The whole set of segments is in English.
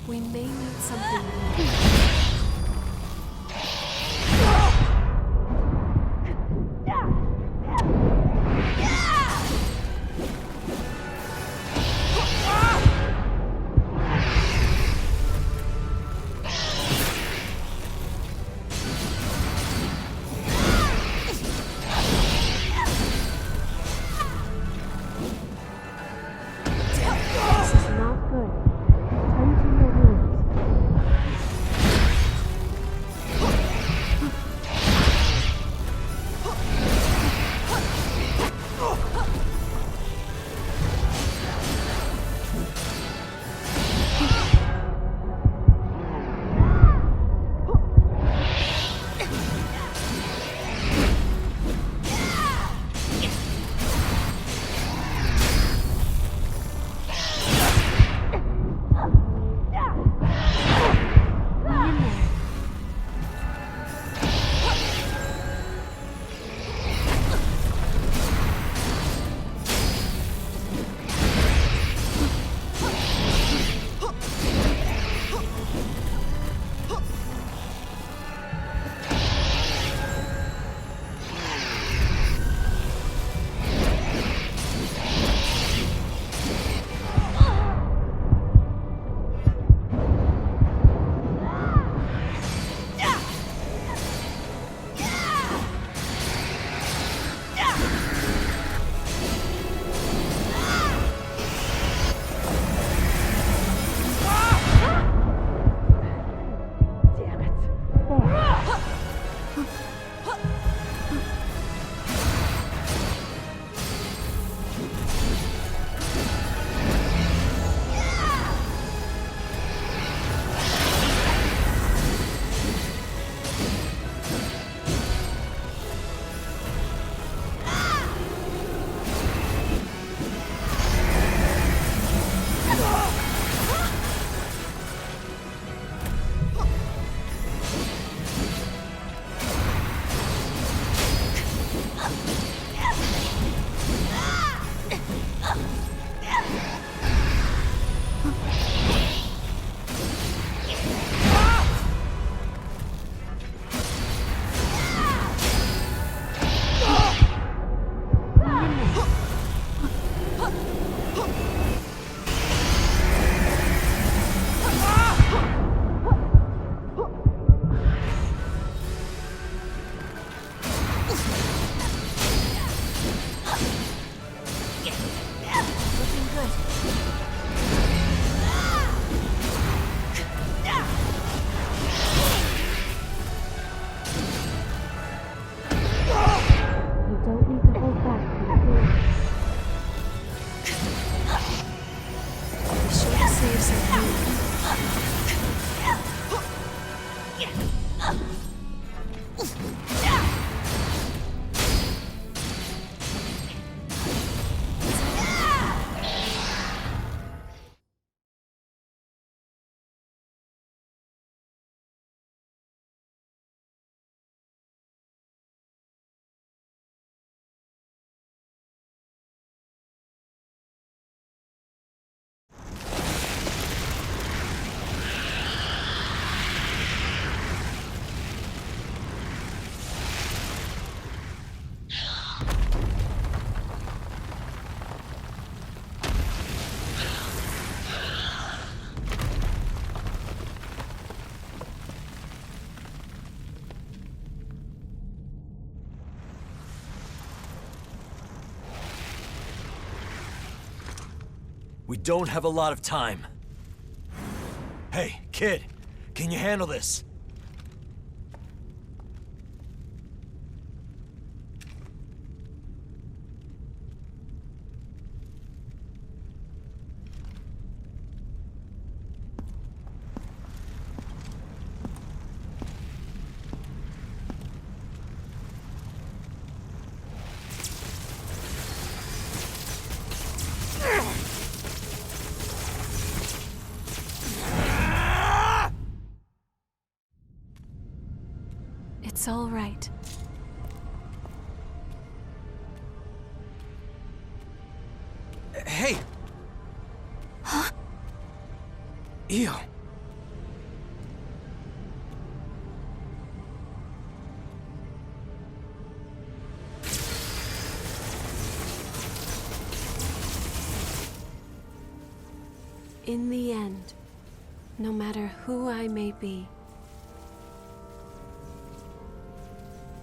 We may need something new. We don't have a lot of time. Hey, kid, can you handle this? It's all right. Hey! Huh? Ew. In the end, no matter who I may be,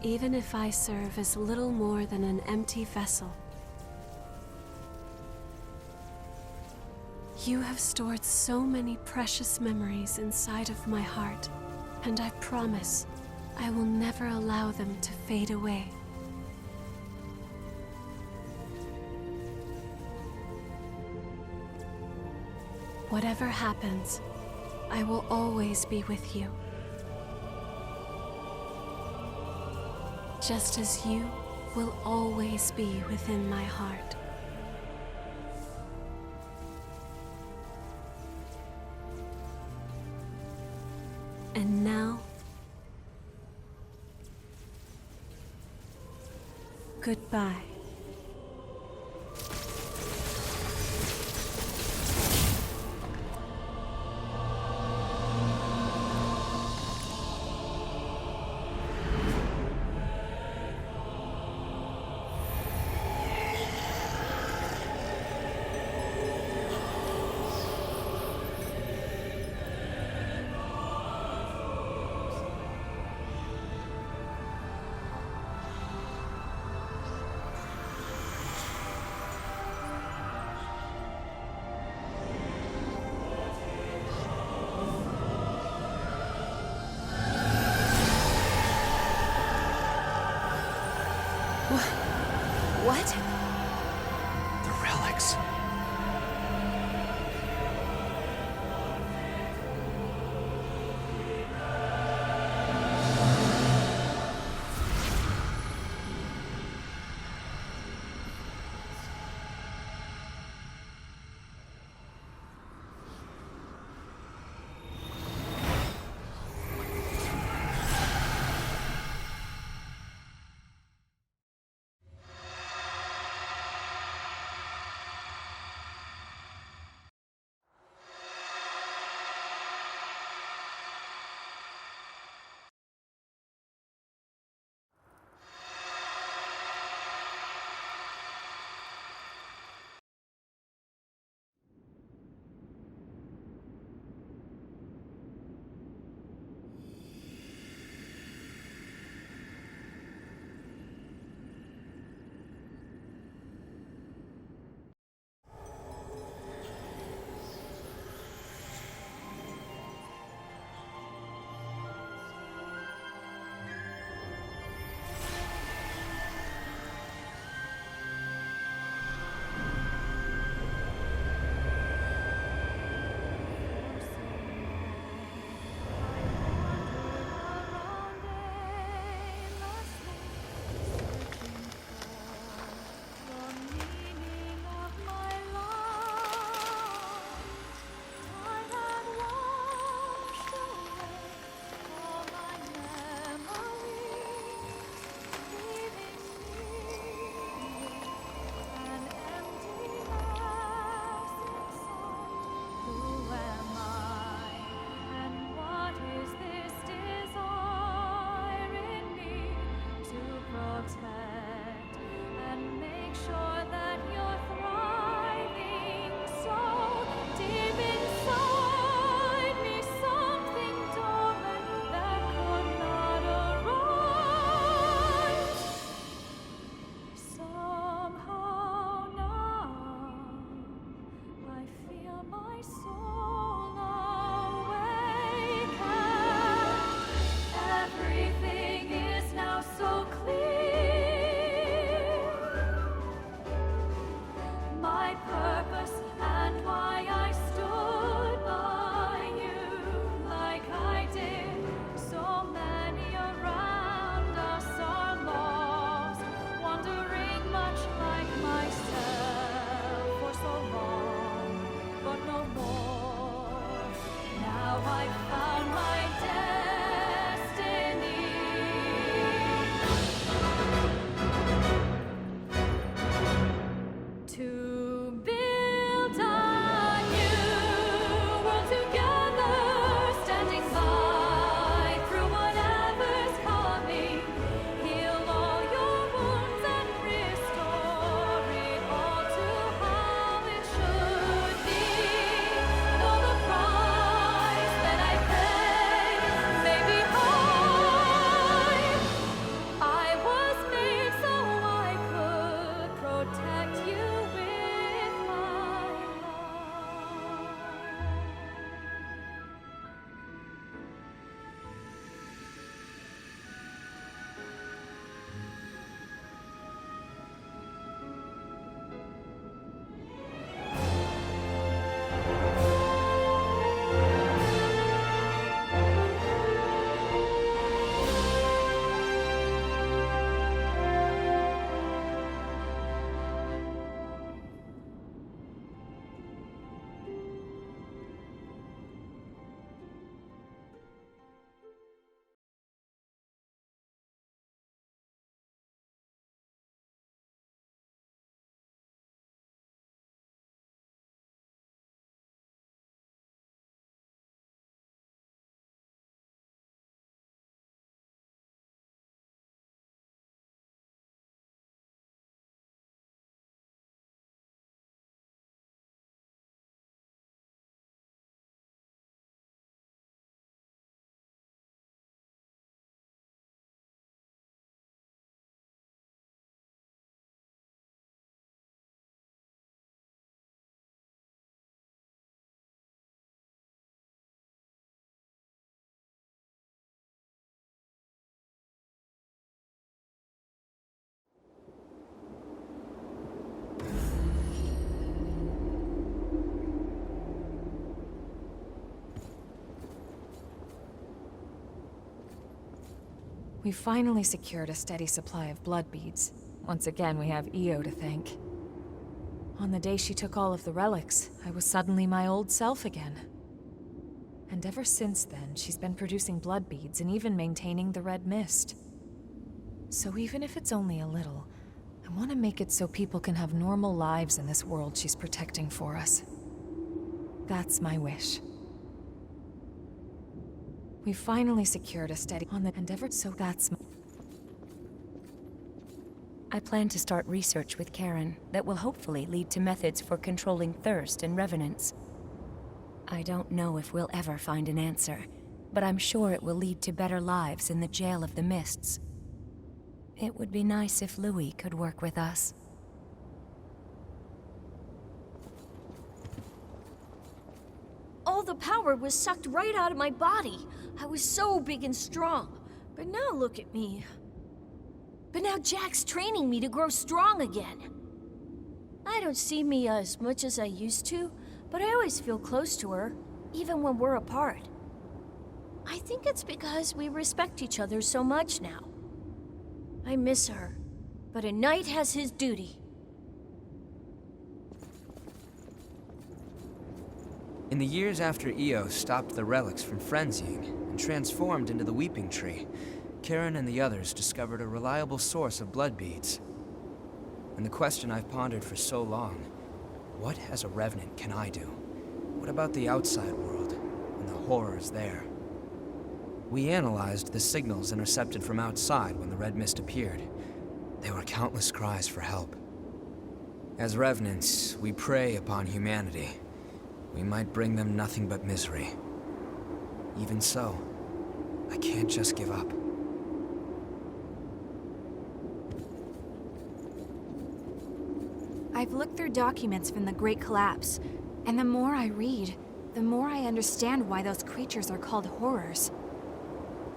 even if I serve as little more than an empty vessel, you have stored so many precious memories inside of my heart, and I promise I will never allow them to fade away. Whatever happens, I will always be with you. Just as you will always be within my heart. And now, goodbye. What? The relics. We finally secured a steady supply of blood beads. Once again, we have Io to thank. On the day she took all of the relics, I was suddenly my old self again. And ever since then, she's been producing blood beads and even maintaining the red mist. So even if it's only a little, I want to make it so people can have normal lives in this world she's protecting for us. That's my wish. We finally secured a steady on the endeavor, so that's my... I plan to start research with Karen that will hopefully lead to methods for controlling thirst and revenants. I don't know if we'll ever find an answer, but I'm sure it will lead to better lives in the Jail of the Mists. It would be nice if Louis could work with us. All the power was sucked right out of my body. I was so big and strong. But now look at me. But now Jack's training me to grow strong again. I don't see Mia as much as I used to, but I always feel close to her, even when we're apart. I think it's because we respect each other so much now. I miss her, but a knight has his duty. In the years after Io stopped the relics from frenzying and transformed into the Weeping Tree, Karen and the others discovered a reliable source of blood beads. And the question I've pondered for so long, what as a Revenant can I do? What about the outside world and the horrors there? We analyzed the signals intercepted from outside when the red mist appeared. There were countless cries for help. As Revenants, we prey upon humanity. We might bring them nothing but misery. Even so, I can't just give up. I've looked through documents from the Great Collapse, and the more I read, the more I understand why those creatures are called horrors.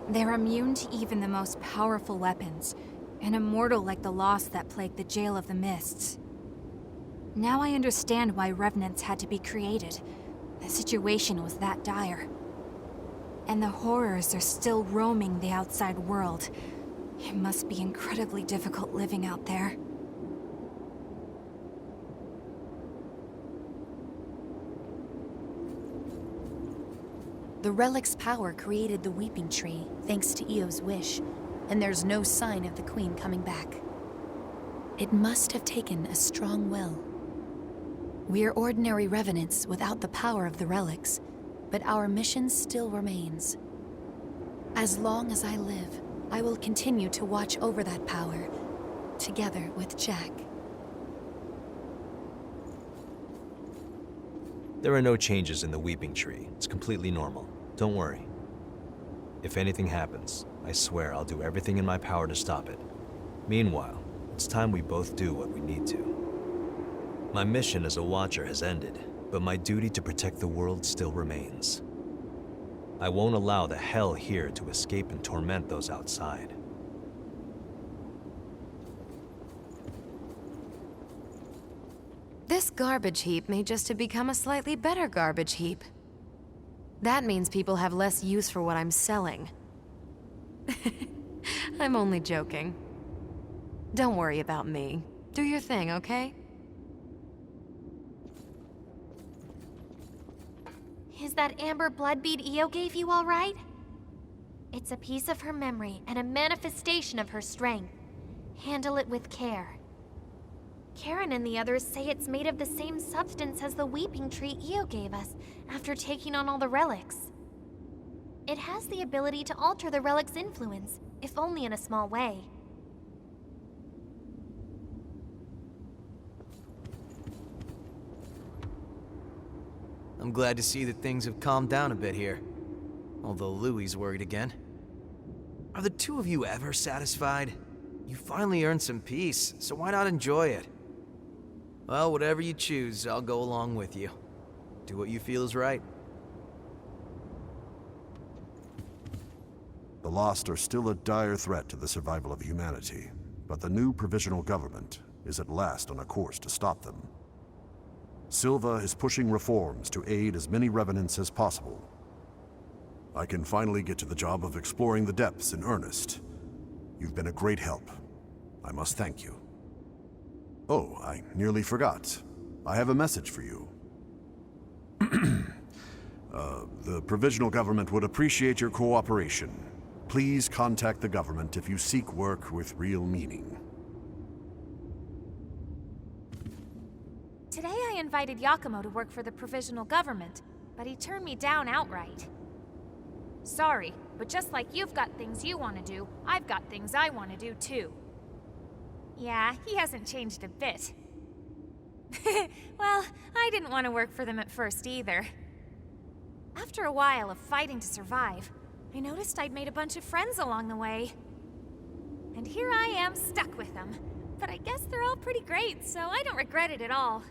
They're immune to even the most powerful weapons, and immortal like the lost that plagued the Jail of the Mists. Now I understand why Revenants had to be created. The situation was that dire. And the horrors are still roaming the outside world. It must be incredibly difficult living out there. The relic's power created the Weeping Tree, thanks to Io's wish, and there's no sign of the Queen coming back. It must have taken a strong will. We're ordinary Revenants without the power of the relics, but our mission still remains. As long as I live, I will continue to watch over that power, together with Jack. There are no changes in the Weeping Tree. It's completely normal. Don't worry. If anything happens, I swear I'll do everything in my power to stop it. Meanwhile, it's time we both do what we need to. My mission as a Watcher has ended, but my duty to protect the world still remains. I won't allow the hell here to escape and torment those outside. This garbage heap may just have become a slightly better garbage heap. That means people have less use for what I'm selling. I'm only joking. Don't worry about me. Do your thing, okay? Is that amber blood bead Io gave you all right? It's a piece of her memory and a manifestation of her strength. Handle it with care. Karen and the others say it's made of the same substance as the Weeping Tree Io gave us after taking on all the relics. It has the ability to alter the relic's influence, if only in a small way. I'm glad to see that things have calmed down a bit here. Although Louis's worried again. Are the two of you ever satisfied? You finally earned some peace, so why not enjoy it? Well, whatever you choose, I'll go along with you. Do what you feel is right. The Lost are still a dire threat to the survival of humanity, but the new provisional government is at last on a course to stop them. Silva is pushing reforms to aid as many Revenants as possible. I can finally get to the job of exploring the depths in earnest, You've been a great help. I must thank you. Oh, I nearly forgot. I have a message for you. The Provisional Government would appreciate your cooperation. Please contact the government if you seek work with real meaning. Today I invited Yakumo to work for the Provisional Government, but he turned me down outright. Sorry, but just like you've got things you want to do, I've got things I want to do too. Yeah, he hasn't changed a bit. Well, I didn't want to work for them at first either. After a while of fighting to survive, I noticed I'd made a bunch of friends along the way. And here I am stuck with them. But I guess they're all pretty great, so I don't regret it at all.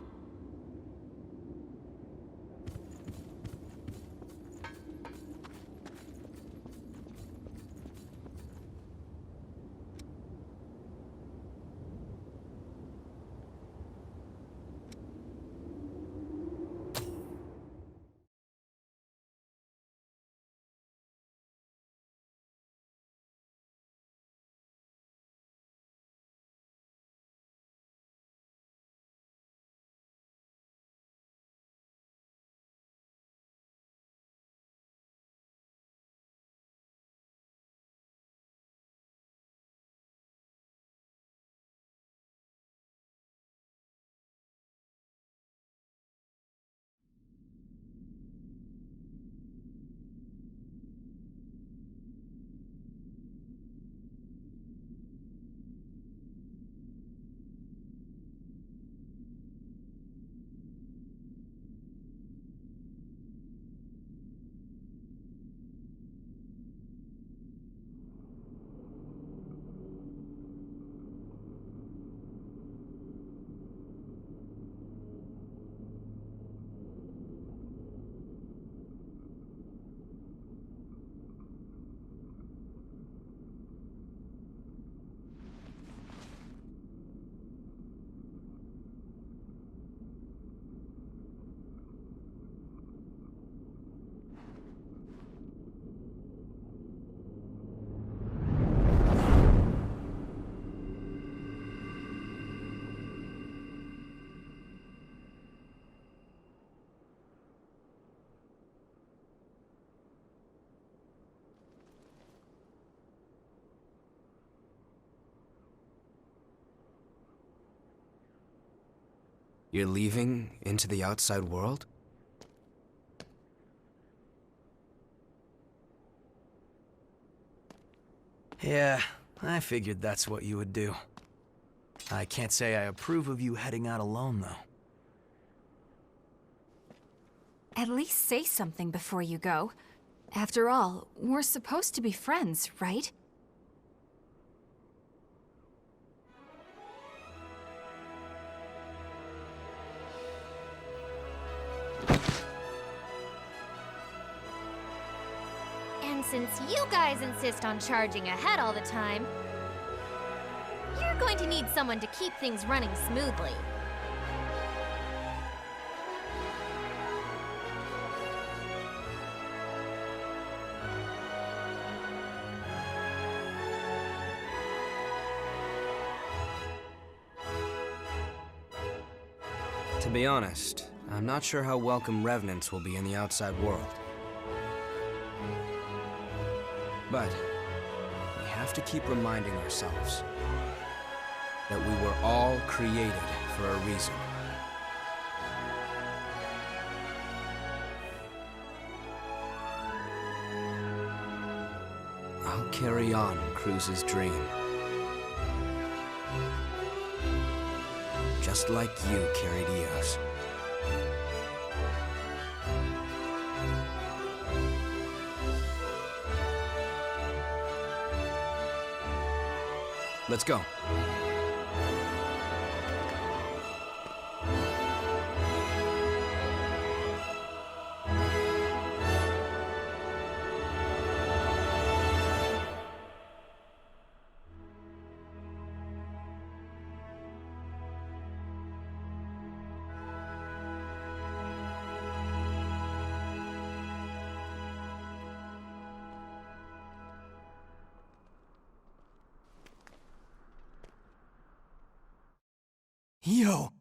You're leaving into the outside world? Yeah, I figured that's what you would do. I can't say I approve of you heading out alone, though. At least say something before you go. After all, we're supposed to be friends, right? And since you guys insist on charging ahead all the time, you're going to need someone to keep things running smoothly. To be honest, I'm not sure how welcome revenants will be in the outside world. But we have to keep reminding ourselves that we were all created for a reason. I'll carry on Cruz's dream. Just like you carried Eos. Let's go. Io,